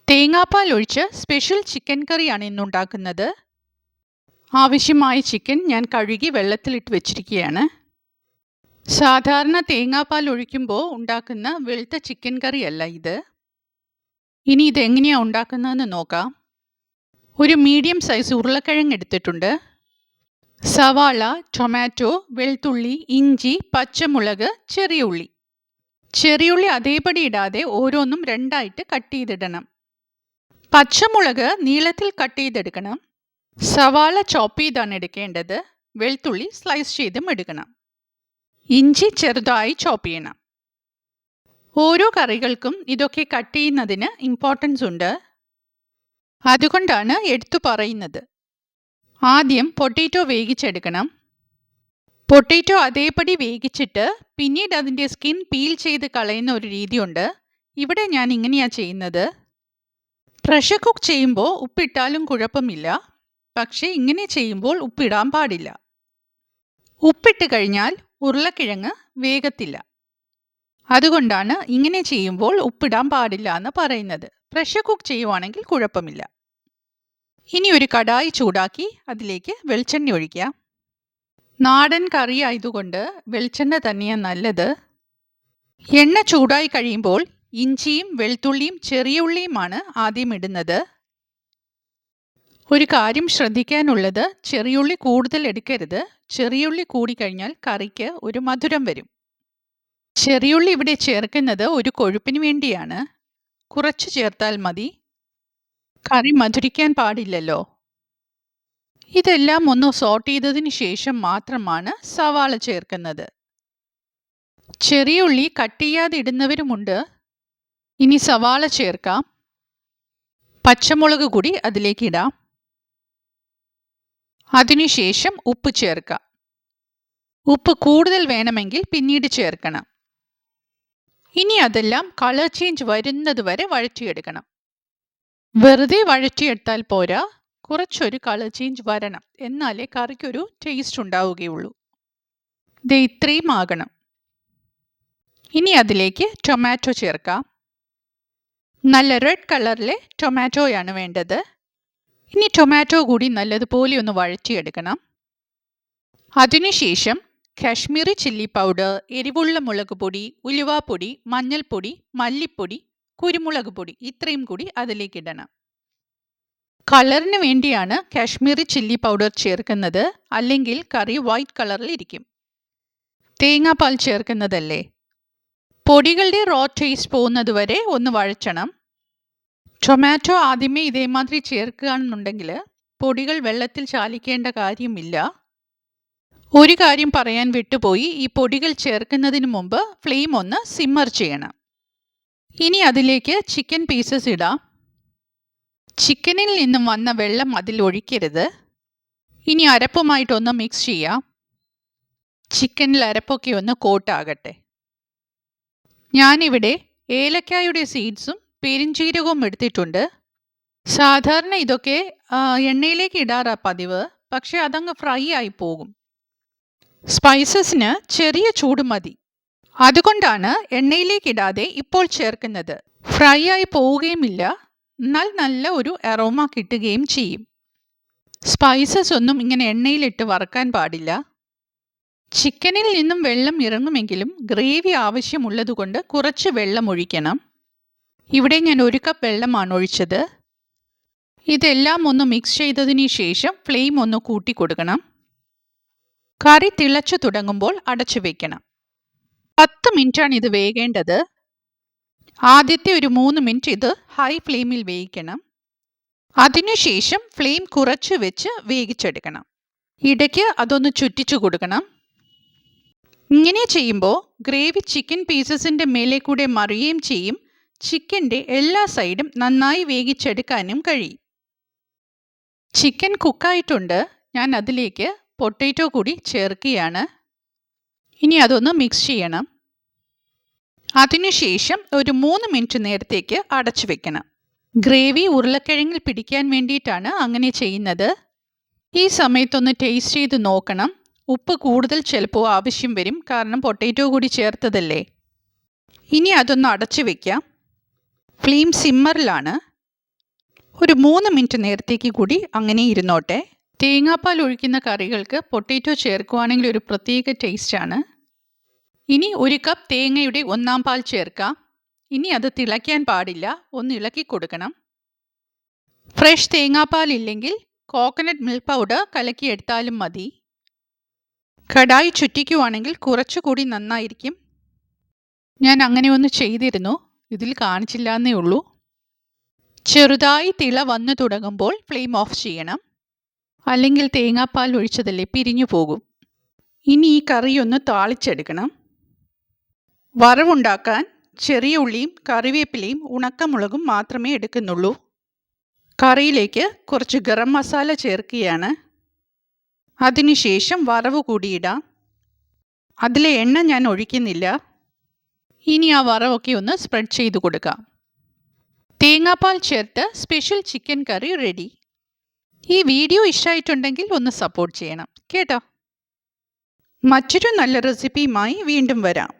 തേങ്ങാപ്പാൽ ഒഴിച്ച് special chicken കറിയാണ് ഇന്നുണ്ടാക്കുന്നത്. ആവശ്യമായ ചിക്കൻ ഞാൻ കഴുകി വെള്ളത്തിലിട്ട് വെച്ചിരിക്കുകയാണ്. സാധാരണ തേങ്ങാപ്പാൽ ഒഴിക്കുമ്പോൾ ഉണ്ടാക്കുന്ന വെളുത്ത ചിക്കൻ കറിയല്ല ഇത്. ഇനി ഇതെങ്ങനെയാണ് ഉണ്ടാക്കുന്നതെന്ന് നോക്കാം. ഒരു മീഡിയം സൈസ് ഉരുളക്കിഴങ്ങ് എടുത്തിട്ടുണ്ട്. സവാള, ടൊമാറ്റോ, വെളുത്തുള്ളി, ഇഞ്ചി, പച്ചമുളക്, ചെറിയ ഉള്ളി. ചെറിയുള്ളി അതേപടി ഇടാതെ ഓരോന്നും രണ്ടായിട്ട് കട്ട് ചെയ്തിടണം. പച്ചമുളക് നീളത്തിൽ കട്ട് ചെയ്തെടുക്കണം. സവാള ചോപ്പ് ചെയ്താണ് എടുക്കേണ്ടത്. വെളുത്തുള്ളി സ്ലൈസ് ചെയ്തും എടുക്കണം. ഇഞ്ചി ചെറുതായി ചോപ്പ് ചെയ്യണം. ഓരോ കറികൾക്കും ഇതൊക്കെ കട്ട് ചെയ്യുന്നതിന് ഇമ്പോർട്ടൻസ് ഉണ്ട്. അതുകൊണ്ടാണ് എടുത്തു പറയുന്നത്. ആദ്യം പൊട്ടാറ്റോ വേവിച്ചെടുക്കണം. പൊട്ടാറ്റോ അതേപടി വേവിച്ചിട്ട് പിന്നീട് അതിൻ്റെ സ്കിൻ പീൽ ചെയ്ത് കളയുന്ന ഒരു രീതിയുണ്ട്. ഇവിടെ ഞാൻ ഇങ്ങനെയാണ് ചെയ്യുന്നത്. പ്രഷർ കുക്ക് ചെയ്യുമ്പോൾ ഉപ്പിട്ടാലും കുഴപ്പമില്ല. പക്ഷേ ഇങ്ങനെ ചെയ്യുമ്പോൾ ഉപ്പിടാൻ പാടില്ല. ഉപ്പിട്ട് കഴിഞ്ഞാൽ ഉരുളക്കിഴങ്ങ് വേഗത്തില്ല. അതുകൊണ്ടാണ് ഇങ്ങനെ ചെയ്യുമ്പോൾ ഉപ്പിടാൻ പാടില്ല എന്ന് പറയുന്നത്. പ്രഷർ കുക്ക് ചെയ്യുവാണെങ്കിൽ കുഴപ്പമില്ല. ഇനി ഒരു കടായി ചൂടാക്കി അതിലേക്ക് വെളിച്ചെണ്ണ ഒഴിക്കുക. നാടൻ കറി ആയതുകൊണ്ട് വെളിച്ചെണ്ണ തന്നെയാണ് നല്ലത്. എണ്ണ ചൂടായി കഴിയുമ്പോൾ ഇഞ്ചിയും വെളുത്തുള്ളിയും ചെറിയ ഉള്ളിയുമാണ് ആദ്യം ഇടുന്നത്. ഒരു കാര്യം ശ്രദ്ധിക്കാനുള്ളത്, ചെറിയുള്ളി കൂടുതൽ എടുക്കരുത്. ചെറിയുള്ളി കൂടിക്കഴിഞ്ഞാൽ കറിക്ക് ഒരു മധുരം വരും. ചെറിയുള്ളി ഇവിടെ ചേർക്കുന്നത് ഒരു കൊഴുപ്പിന് വേണ്ടിയാണ്. കുറച്ച് ചേർത്താൽ മതി. കറി മധുരിക്കാൻ പാടില്ലല്ലോ. ഇതെല്ലാം ഒന്ന് സോട്ട് ചെയ്തതിന് ശേഷം മാത്രമാണ് സവാള ചേർക്കുന്നത്. ചെറിയുള്ളി കട്ട് ചെയ്യാതെ ഇടുന്നവരുമുണ്ട്. ഇനി സവാള ചേർക്കാം. പച്ചമുളക് കൂടി അതിലേക്ക് ഇടാം. അതിനുശേഷം ഉപ്പ് ചേർക്കാം. ഉപ്പ് കൂടുതൽ വേണമെങ്കിൽ പിന്നീട് ചേർക്കണം. ഇനി അതെല്ലാം കളർ ചേഞ്ച് വരുന്നത് വരെ വഴറ്റിയെടുക്കണം. വെറുതെ വഴറ്റിയെടുത്താൽ പോരാ, കുറച്ചൊരു കളർ ചേഞ്ച് വരണം. എന്നാലേ കറിക്കൊരു ടേസ്റ്റ് ഉണ്ടാവുകയുള്ളൂ. ഇത് ഇത്രയും ആകണം. ഇനി അതിലേക്ക് ടൊമാറ്റോ ചേർക്കാം. നല്ല റെഡ് കളറിലെ ടൊമാറ്റോയാണ് വേണ്ടത്. ഇനി ടൊമാറ്റോ കൂടി നല്ലതുപോലെ ഒന്ന് വഴറ്റിയെടുക്കണം. അതിനുശേഷം കാശ്മീരി ചില്ലി പൗഡർ, എരിവുള്ള മുളക് പൊടി, ഉലുവാപ്പൊടി, മഞ്ഞൾപ്പൊടി, മല്ലിപ്പൊടി, കുരുമുളക് പൊടി ഇത്രയും കൂടി അതിലേക്ക് ഇടണം. കളറിന് വേണ്ടിയാണ് കാശ്മീരി ചില്ലി പൗഡർ ചേർക്കുന്നത്. അല്ലെങ്കിൽ കറി വൈറ്റ് കളറിൽ ഇരിക്കും. തേങ്ങാപ്പാൽ ചേർക്കുന്നതല്ലേ. പൊടികളുടെ റോ ടേസ്റ്റ് പോകുന്നത് വരെ ഒന്ന് വഴറ്റണം. ടൊമാറ്റോ ആദ്യമേ ഇതേമാതിരി ചേർക്കുകയാണെന്നുണ്ടെങ്കിൽ പൊടികൾ വെള്ളത്തിൽ ചാലിക്കേണ്ട കാര്യമില്ല. ഒരു കാര്യം പറയാൻ വിട്ടുപോയി, ഈ പൊടികൾ ചേർക്കുന്നതിന് മുമ്പ് ഫ്ലെയിം ഒന്ന് സിമ്മർ ചെയ്യണം. ഇനി അതിലേക്ക് ചിക്കൻ പീസസ് ഇടാം. ചിക്കനിൽ നിന്നും വന്ന വെള്ളം അതിൽ ഒഴിക്കരുത്. ഇനി അരപ്പുമായിട്ടൊന്ന് മിക്സ് ചെയ്യാം. ചിക്കനിൽ അരപ്പൊക്കെ ഒന്ന് കോട്ടാകട്ടെ. ഞാനിവിടെ ഏലക്കായുടെ സീഡ്സും പെരിഞ്ചീരകവും എടുത്തിട്ടുണ്ട്. സാധാരണ ഇതൊക്കെ എണ്ണയിലേക്ക് ഇടാറാ പതിവ്. പക്ഷെ അതങ്ങ് ഫ്രൈ ആയി പോകും. സ്പൈസസിന് ചെറിയ ചൂട് മതി. അതുകൊണ്ടാണ് എണ്ണയിലേക്ക് ഇടാതെ ഇപ്പോൾ ചേർക്കുന്നത്. ഫ്രൈ ആയി പോവുകയുമില്ല. എന്നാൽ നല്ല ഒരു അരോമ കിട്ടുകയും ചെയ്യും. സ്പൈസസ് ഒന്നും ഇങ്ങനെ എണ്ണയിലിട്ട് വറുക്കാൻ പാടില്ല. ചിക്കനിൽ നിന്നും വെള്ളം ഇറങ്ങുമെങ്കിലും ഗ്രേവി ആവശ്യമുള്ളതുകൊണ്ട് കുറച്ച് വെള്ളം ഒഴിക്കണം. ഇവിടെ ഞാൻ 1 കപ്പ് വെള്ളമാണ് ഒഴിച്ചത്. ഇതെല്ലാം ഒന്ന് മിക്സ് ചെയ്തതിന് ശേഷം ഫ്ലെയിം ഒന്ന് കൂട്ടി കൊടുക്കണം. കറി തിളച്ചു തുടങ്ങുമ്പോൾ അടച്ചു വെക്കണം. 10 മിനിറ്റാണ് ഇത് വേകേണ്ടത്. ആദ്യത്തെ ഒരു 3 മിനിറ്റ് ഇത് ഹൈ ഫ്ലെയിമിൽ വേവിക്കണം. അതിനുശേഷം ഫ്ലെയിം കുറച്ച് വെച്ച് വേവിച്ചെടുക്കണം. ഇടയ്ക്ക് അതൊന്ന് ചുറ്റിച്ചു കൊടുക്കണം. ഇങ്ങനെ ചെയ്യുമ്പോൾ ഗ്രേവി ചിക്കൻ പീസസിൻ്റെ മേലെ കൂടെ മറിയുകയും ചെയ്യും. ചിക്കൻ്റെ എല്ലാ സൈഡും നന്നായി വേവിച്ചെടുക്കാനും കഴിയും. ചിക്കൻ കുക്കായിട്ടുണ്ട്. ഞാൻ അതിലേക്ക് പൊട്ടാറ്റോ കൂടി ചേർക്കുകയാണ്. ഇനി അതൊന്ന് മിക്സ് ചെയ്യണം. അതിനുശേഷം ഒരു 3 മിനിറ്റ് നേരത്തേക്ക് അടച്ചു വെക്കണം. ഗ്രേവി ഉരുളക്കിഴങ്ങിൽ പിടിക്കാൻ വേണ്ടിയിട്ടാണ് അങ്ങനെ ചെയ്യുന്നത്. ഈ സമയത്തൊന്ന് ടേസ്റ്റ് ചെയ്ത് നോക്കണം. ഉപ്പ് കൂടുതൽ ചിലപ്പോൾ ആവശ്യം വരും. കാരണം പൊട്ടാറ്റോ കൂടി ചേർത്തതല്ലേ. ഇനി അതൊന്ന് അടച്ചു വയ്ക്കാം. ഫ്ലെയിം സിമ്മറിലാണ്. ഒരു 3 മിനിറ്റ് നേരത്തേക്ക് കൂടി അങ്ങനെ ഇരുന്നോട്ടെ. തേങ്ങാപ്പാൽ ഒഴിക്കുന്ന കറികൾക്ക് പൊട്ടാറ്റോ ചേർക്കുകയാണെങ്കിൽ ഒരു പ്രത്യേക ടേസ്റ്റാണ്. ഇനി 1 കപ്പ് തേങ്ങയുടെ 1/4 പാൽ ചേർക്കാം. ഇനി അത് തിളയ്ക്കാൻ പാടില്ല, ഒന്ന് ഇളക്കി കൊടുക്കണം. ഫ്രഷ് തേങ്ങാപ്പാൽ ഇല്ലെങ്കിൽ കോക്കനട്ട് മിൽക്ക് പൗഡർ കലക്കിയെടുത്താലും മതി. കടായി ചുറ്റിക്കുവാണെങ്കിൽ കുറച്ചുകൂടി നന്നായിരിക്കും. ഞാൻ അങ്ങനെ ഒന്ന് ചെയ്തിരുന്നു, ഇതിൽ കാണിച്ചില്ല എന്നേ ഉള്ളൂ. ചെറുതായി തിള വന്നു തുടങ്ങുമ്പോൾ ഫ്ലെയിം ഓഫ് ചെയ്യണം, അല്ലെങ്കിൽ തേങ്ങാപ്പാൽ ഒഴിച്ചതല്ലേ പിരിഞ്ഞു പോകും. ഇനി ഈ കറി ഒന്ന് താളിച്ചെടുക്കണം. വറവുണ്ടാക്കാൻ ചെറിയ ഉള്ളിയും കറിവേപ്പിലയും ഉണക്കമുളകും മാത്രമേ എടുക്കുന്നുള്ളൂ. കറിയിലേക്ക് കുറച്ച് ഗരം മസാല ചേർക്കുകയാണ്. അതിനുശേഷം വറവ് കൂടിയിടാം. അതിലെ എണ്ണ ഞാൻ ഒഴിക്കുന്നില്ല. ഇനി ആ വറവൊക്കെ ഒന്ന് സ്പ്രെഡ് ചെയ്ത് കൊടുക്കാം. തേങ്ങാപ്പാൽ ചേർത്ത് സ്പെഷ്യൽ ചിക്കൻ കറി റെഡി. ഈ വീഡിയോ ഇഷ്ടമായിട്ടുണ്ടെങ്കിൽ ഒന്ന് സപ്പോർട്ട് ചെയ്യണം കേട്ടോ. മറ്റൊരു നല്ല റെസിപ്പിയുമായി വീണ്ടും വരാം.